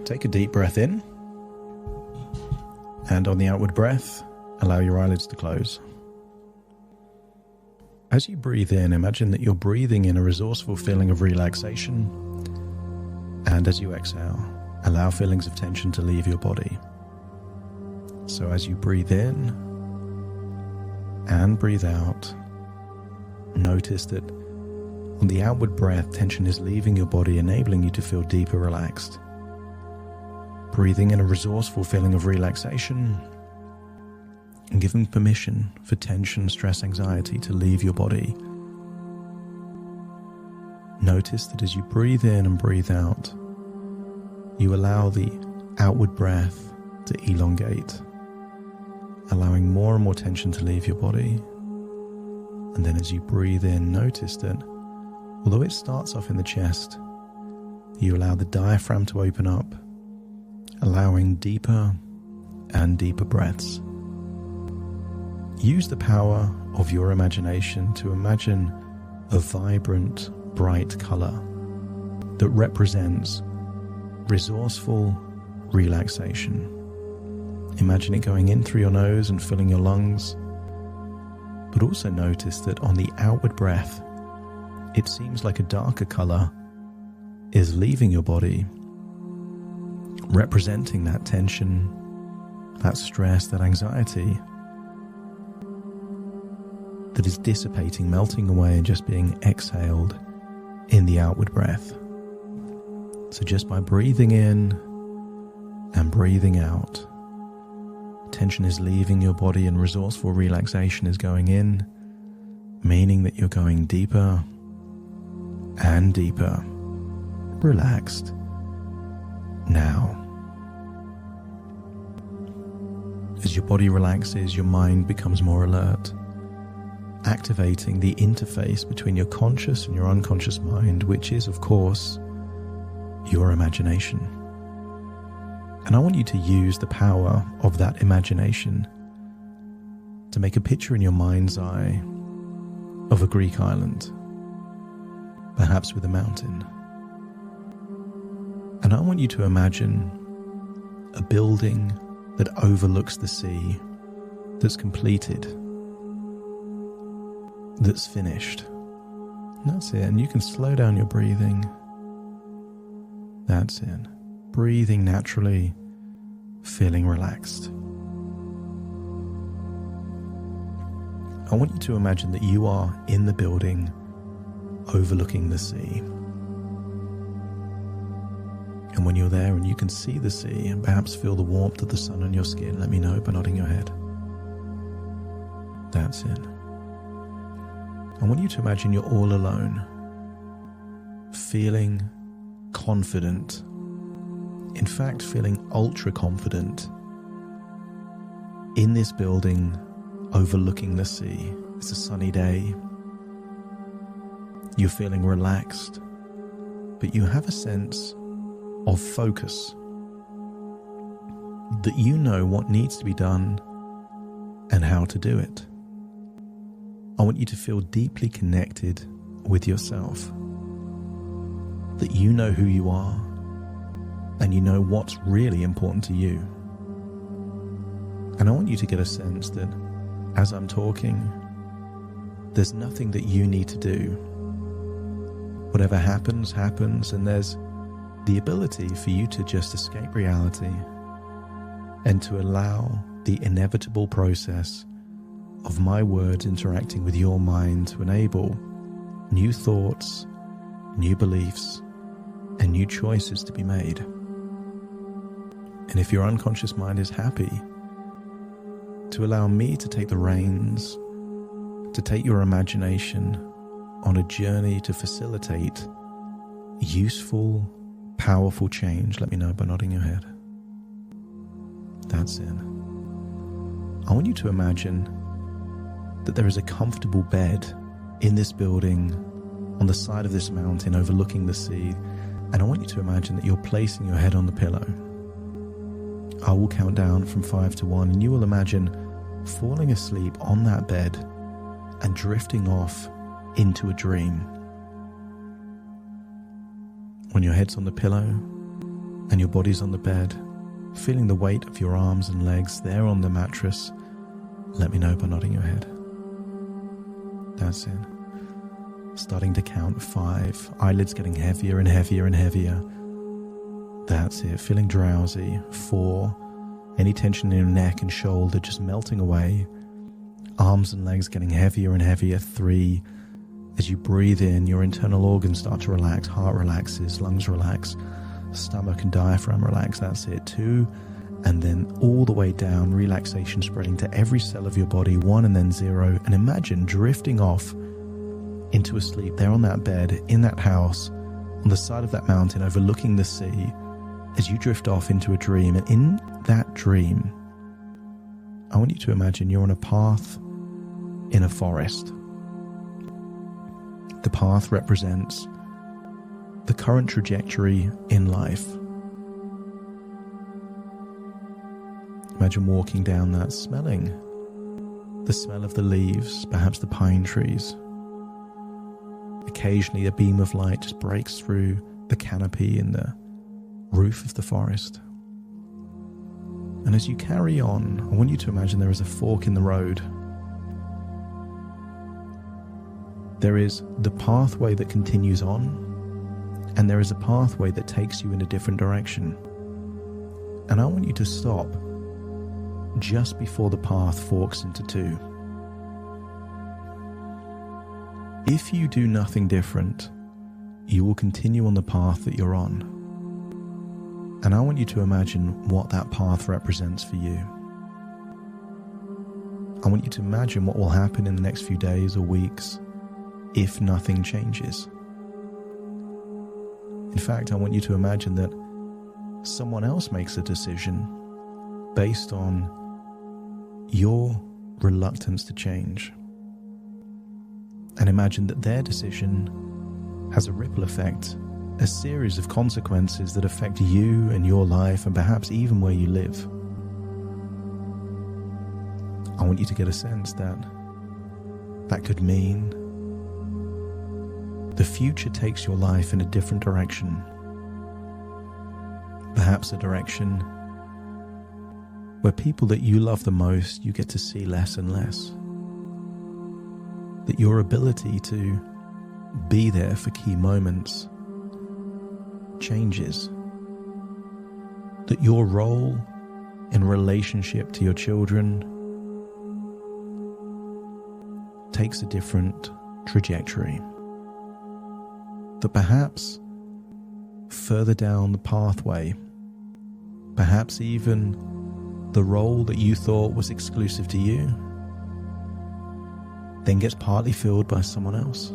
Take a deep breath in, and on the outward breath, allow your eyelids to close. As you breathe in, imagine that you're breathing in a resourceful feeling of relaxation, and as you exhale, allow feelings of tension to leave your body. So as you breathe in and breathe out, notice that on the outward breath, tension is leaving your body, enabling you to feel deeper relaxed. Breathing in a resourceful feeling of relaxation and giving permission for tension, stress, anxiety to leave your body. Notice that as you breathe in and breathe out, you allow the outward breath to elongate, allowing more and more tension to leave your body. And then as you breathe in, notice that although it starts off in the chest, you allow the diaphragm to open up, allowing deeper and deeper breaths. Use the power of your imagination to imagine a vibrant, bright color that represents resourceful relaxation. Imagine it going in through your nose and filling your lungs, but also notice that on the outward breath, it seems like a darker color is leaving your body, representing that tension, that stress, that anxiety that is dissipating, melting away, and just being exhaled in the outward breath. So just by breathing in and breathing out, tension is leaving your body and resourceful relaxation is going in, meaning that you're going deeper and deeper, relaxed now. As your body relaxes, your mind becomes more alert, activating the interface between your conscious and your unconscious mind, which is, of course, your imagination. And I want you to use the power of that imagination to make a picture in your mind's eye of a Greek island, perhaps with a mountain. And I want you to imagine a building that overlooks the sea, that's completed, that's finished. And that's it. And you can slow down your breathing. That's it. Breathing naturally, feeling relaxed. I want you to imagine that you are in the building overlooking the sea. And when you're there and you can see the sea and perhaps feel the warmth of the sun on your skin, let me know by nodding your head. That's it. I want you to imagine you're all alone, feeling confident, in fact feeling ultra confident in this building overlooking the sea. It's a sunny day. You're feeling relaxed, but you have a sense of focus, that you know what needs to be done and how to do it. I want you to feel deeply connected with yourself, that you know who you are and you know what's really important to you. And I want you to get a sense that as I'm talking, there's nothing that you need to do. Whatever happens, happens, and there's the ability for you to just escape reality and to allow the inevitable process of my words interacting with your mind to enable new thoughts, new beliefs, and new choices to be made. And if your unconscious mind is happy to allow me to take the reins, to take your imagination on a journey to facilitate useful, powerful change, let me know by nodding your head. That's it. I want you to imagine that there is a comfortable bed in this building on the side of this mountain overlooking the sea, and I want you to imagine that you're placing your head on the pillow. I will count down from 5 to 1, and you will imagine falling asleep on that bed and drifting off into a dream. When your head's on the pillow, and your body's on the bed, feeling the weight of your arms and legs there on the mattress, let me know by nodding your head. That's it. Starting to count 5, eyelids getting heavier and heavier and heavier. That's it. Feeling drowsy. 4, any tension in your neck and shoulder just melting away. Arms and legs getting heavier and heavier. 3, as you breathe in, your internal organs start to relax. Heart relaxes, lungs relax, stomach and diaphragm relax. That's it. 2, and then all the way down, relaxation spreading to every cell of your body. 1 and then 0. And imagine drifting off into a sleep there on that bed, in that house, on the side of that mountain, overlooking the sea, as you drift off into a dream. And in that dream, I want you to imagine you're on a path in a forest. The path represents the current trajectory in life. Imagine walking down that, smelling the smell of the leaves, perhaps the pine trees. Occasionally a beam of light just breaks through the canopy in the roof of the forest. And as you carry on, I want you to imagine there is a fork in the road. There is the pathway that continues on, and there is a pathway that takes you in a different direction. And I want you to stop just before the path forks into 2. If you do nothing different, you will continue on the path that you're on. And I want you to imagine what that path represents for you. I want you to imagine what will happen in the next few days or weeks if nothing changes. In fact, I want you to imagine that someone else makes a decision based on your reluctance to change. And imagine that their decision has a ripple effect, a series of consequences that affect you and your life and perhaps even where you live. I want you to get a sense that that could mean the future takes your life in a different direction. Perhaps a direction where people that you love the most, you get to see less and less. That your ability to be there for key moments changes. That your role in relationship to your children takes a different trajectory. That perhaps further down the pathway, perhaps even the role that you thought was exclusive to you, then gets partly filled by someone else.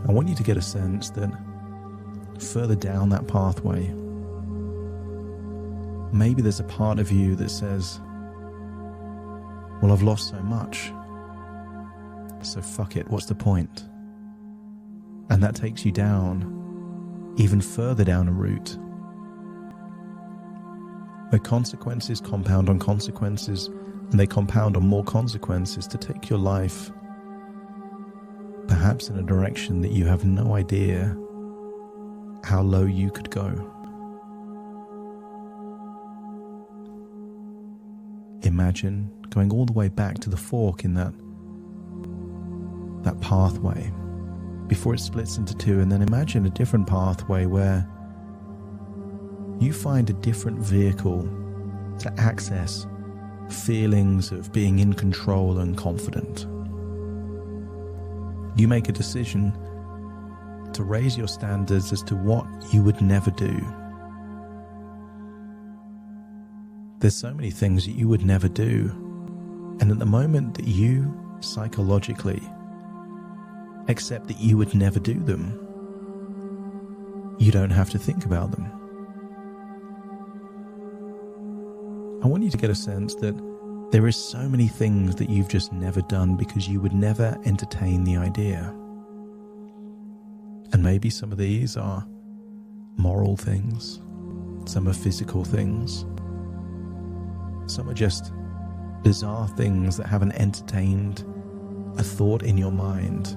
I want you to get a sense that further down that pathway, maybe there's a part of you that says, well, I've lost so much, so fuck it, what's the point? And that takes you down, even further down a route where consequences compound on consequences, and they compound on more consequences to take your life perhaps in a direction that you have no idea how low you could go. Imagine going all the way back to the fork in that pathway before it splits into 2, and then imagine a different pathway where you find a different vehicle to access feelings of being in control and confident. You make a decision to raise your standards as to what you would never do. There's so many things that you would never do, and at the moment that you psychologically accept that you would never do them, you don't have to think about them. I want you to get a sense that there is so many things that you've just never done because you would never entertain the idea. And maybe some of these are moral things, some are physical things, some are just bizarre things that haven't entertained a thought in your mind.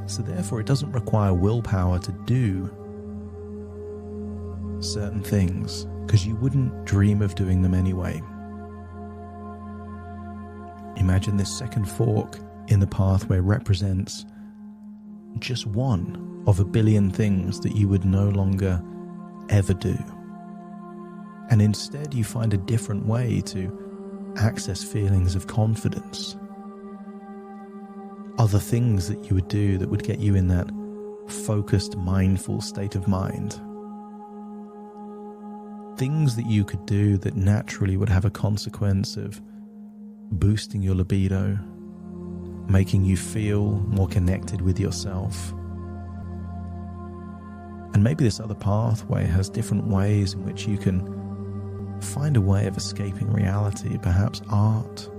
So therefore it doesn't require willpower to do certain things because you wouldn't dream of doing them anyway. Imagine this second fork in the pathway represents just one of a billion things that you would no longer ever do. And instead you find a different way to access feelings of confidence. Other things that you would do that would get you in that focused, mindful state of mind. Things that you could do that naturally would have a consequence of boosting your libido, making you feel more connected with yourself. And maybe this other pathway has different ways in which you can find a way of escaping reality, perhaps art,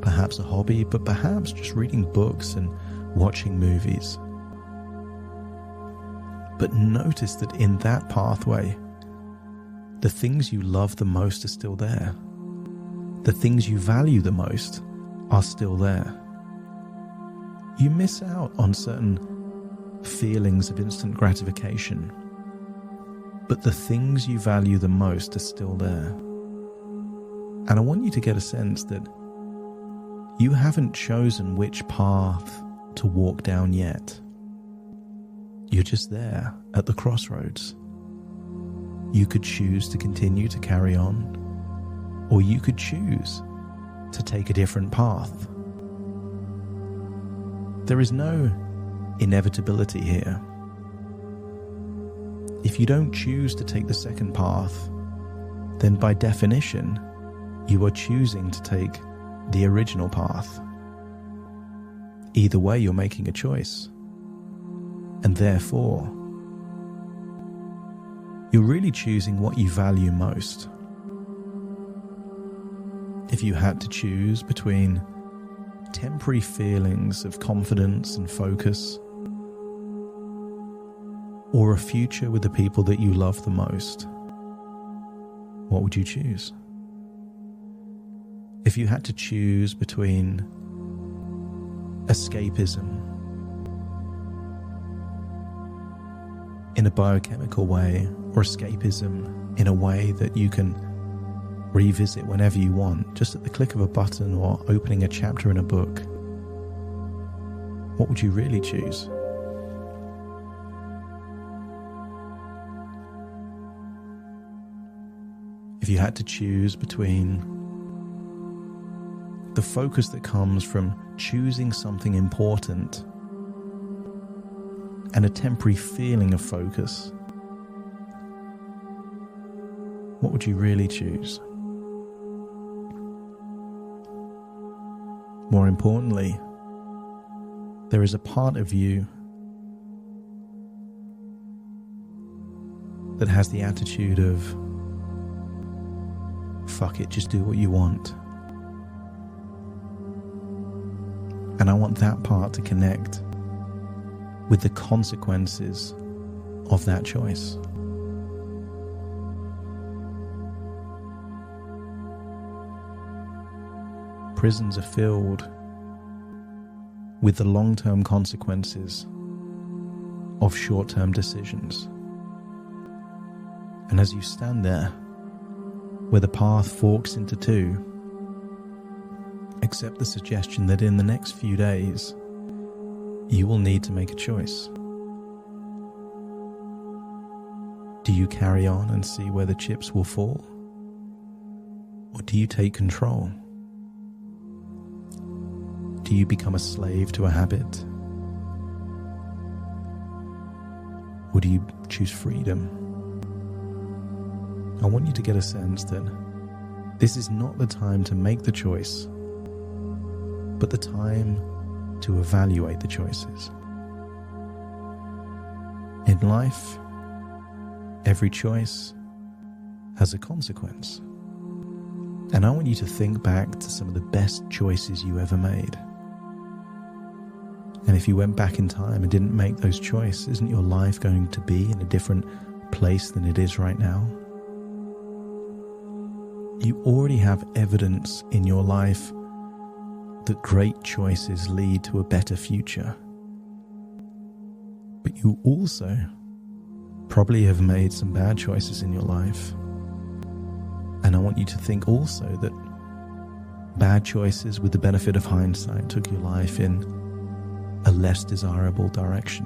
perhaps a hobby, but perhaps just reading books and watching movies. But notice that in that pathway, the things you love the most are still there. The things you value the most are still there. You miss out on certain feelings of instant gratification, but the things you value the most are still there. And I want you to get a sense that you haven't chosen which path to walk down yet. You're just there at the crossroads. You could choose to continue to carry on, or you could choose to take a different path. There is no inevitability here. If you don't choose to take the second path, then by definition, you are choosing to take the original path. Either way, you're making a choice. And therefore, you're really choosing what you value most. If you had to choose between temporary feelings of confidence and focus, or a future with the people that you love the most, what would you choose? If you had to choose between escapism in a biochemical way, or escapism in a way that you can revisit whenever you want, just at the click of a button or opening a chapter in a book, what would you really choose? If you had to choose between the focus that comes from choosing something important and a temporary feeling of focus, what would you really choose? More importantly, there is a part of you that has the attitude of, fuck it, just do what you want. And I want that part to connect with the consequences of that choice. Prisons are filled with the long-term consequences of short-term decisions. And as you stand there, where the path forks into two, accept the suggestion that in the next few days, you will need to make a choice. Do you carry on and see where the chips will fall? Or do you take control? Do you become a slave to a habit? Or do you choose freedom? I want you to get a sense that this is not the time to make the choice, but the time to evaluate the choices. In life, every choice has a consequence. And I want you to think back to some of the best choices you ever made. And if you went back in time and didn't make those choices, isn't your life going to be in a different place than it is right now? You already have evidence in your life that great choices lead to a better future. But you also probably have made some bad choices in your life. And I want you to think also that bad choices, with the benefit of hindsight, took your life in a less desirable direction.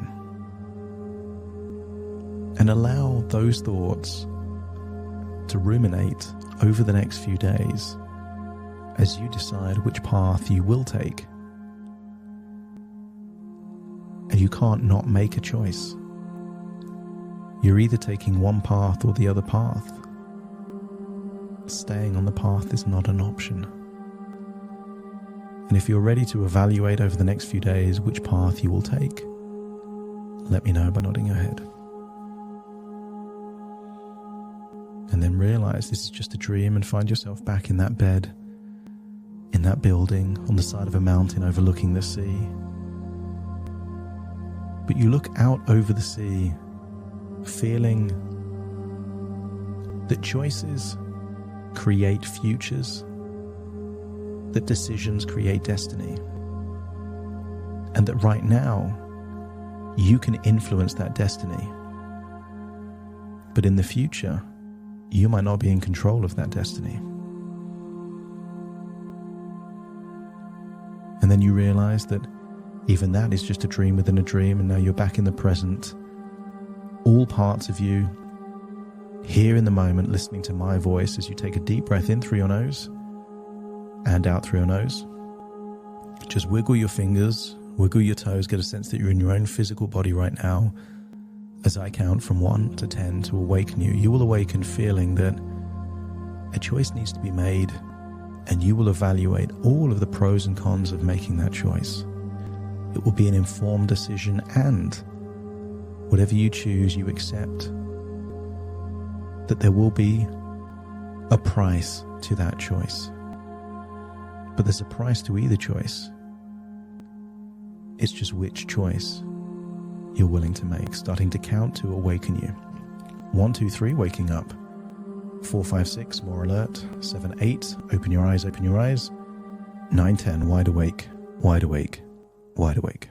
And allow those thoughts to ruminate over the next few days as you decide which path you will take. And you can't not make a choice. You're either taking one path or the other path. Staying on the path is not an option. And if you're ready to evaluate over the next few days which path you will take, let me know by nodding your head. And then realize this is just a dream and find yourself back in that bed, in that building, on the side of a mountain overlooking the sea. But you look out over the sea, feeling that choices create futures, that decisions create destiny, and that right now you can influence that destiny. But in the future, you might not be in control of that destiny. And then you realize that even that is just a dream within a dream, and now you're back in the present. All parts of you here in the moment, listening to my voice as you take a deep breath in through your nose and out through your nose. Just wiggle your fingers, wiggle your toes, get a sense that you're in your own physical body right now. As I count from 1 to 10 to awaken you, you will awaken feeling that a choice needs to be made, and you will evaluate all of the pros and cons of making that choice. It will be an informed decision, and whatever you choose, you accept that there will be a price to that choice. But there's a price to either choice. It's just which choice you're willing to make. Starting to count to awaken you. 1, 2, 3, waking up. 4, 5, 6, more alert. 7, 8, open your eyes, open your eyes. 9, 10, wide awake, wide awake, wide awake.